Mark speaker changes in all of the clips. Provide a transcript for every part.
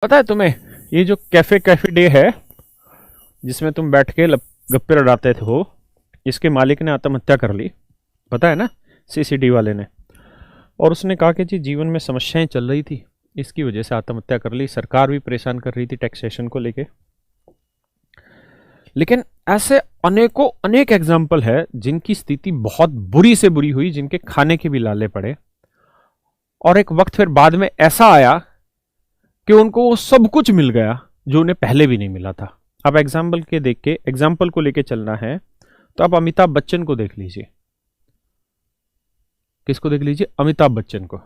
Speaker 1: पता है तुम्हें, ये जो कैफे कैफे डे है जिसमें तुम बैठ के गप्पे लड़ाते थे हो, इसके मालिक ने आत्महत्या कर ली। पता है ना, सीसीडी वाले ने। और उसने कहा कि जी जीवन में समस्याएं चल रही थी, इसकी वजह से आत्महत्या कर ली। सरकार भी परेशान कर रही थी टैक्सेशन को लेके। लेकिन ऐसे अनेकों अनेक एग्जाम्पल है जिनकी स्थिति बहुत बुरी से बुरी हुई, जिनके खाने के भी लाले पड़े, और एक वक्त फिर बाद में ऐसा आया कि उनको वो सब कुछ मिल गया जो उन्हें पहले भी नहीं मिला था। अब एग्जाम्पल को लेके चलना है तो आप अमिताभ बच्चन को देख लीजिए। किसको देख लीजिए? अमिताभ बच्चन को।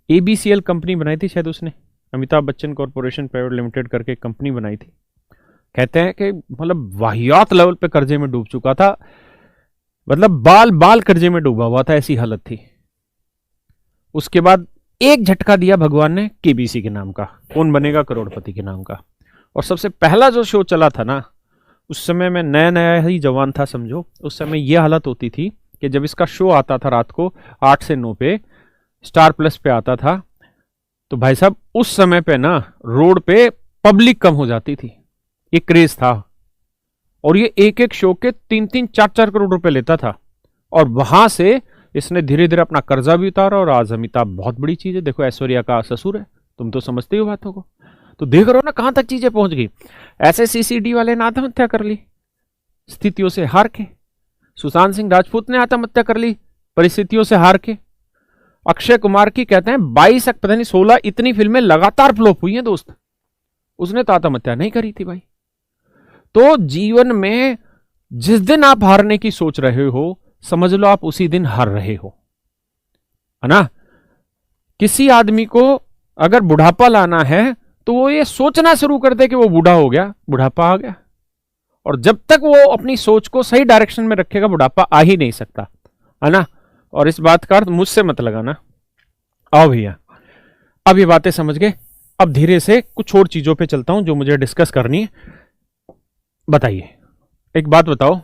Speaker 1: एबीसीएल कंपनी बनाई थी शायद उसने, Amitabh Bachchan corporation private limited करके कंपनी बनाई थी। कहते हैं कि मतलब वाहियात लेवल पे कर्जे में डूब चुका था, मतलब बाल बाल कर्जे में डूबा हुआ था, ऐसी हालत थी। उसके बाद एक झटका दिया भगवान ने केबीसी के नाम का, कौन बनेगा करोड़पति के नाम का। और सबसे पहला जो शो चला था ना, उस समय मैं नया नया ही जवान था समझो। उस समय यह हालत होती थी कि जब इसका शो आता था रात को 8 से 9 पे, स्टार प्लस पे आता था, तो भाई साहब उस समय पे ना रोड पे पब्लिक कम हो जाती थी। ये क्रेज था। और ये एक एक शो के 3-3, 4-4 करोड़ रुपए लेता था। और वहां से इसने धीरे धीरे अपना कर्जा भी उतारा। और आज अमिताभ बहुत बड़ी चीज है। देखो, ऐश्वर्या का ससुर है, तुम तो समझते हो बातों को। तो देख रहे हो ना कहां तक चीजें पहुंच गई। ऐसे सीसीडी वाले ने आत्महत्या कर ली स्थितियों से हार के। सुशांत सिंह राजपूत ने आत्महत्या कर ली परिस्थितियों से हार के। अक्षय कुमार की कहते हैं 22 पता नहीं 16 इतनी फिल्में लगातार फ्लॉप हुई हैं दोस्त, उसने तो आत्महत्या नहीं करी थी भाई। तो जीवन में जिस दिन आप हारने की सोच रहे हो, समझ लो आप उसी दिन हार रहे हो, है ना। किसी आदमी को अगर बुढ़ापा लाना है तो वो ये सोचना शुरू कर दे कि वो बूढ़ा हो गया, बुढ़ापा आ गया। और जब तक वो अपनी सोच को सही डायरेक्शन में रखेगा, बुढ़ापा आ ही नहीं सकता, है ना। और इस बात का अर्थ मुझसे मत लगाना। आओ भैया, अब ये बातें समझ गए। अब धीरे से कुछ और चीजों पे चलता हूं जो मुझे डिस्कस करनी है। बताइए, एक बात बताओ,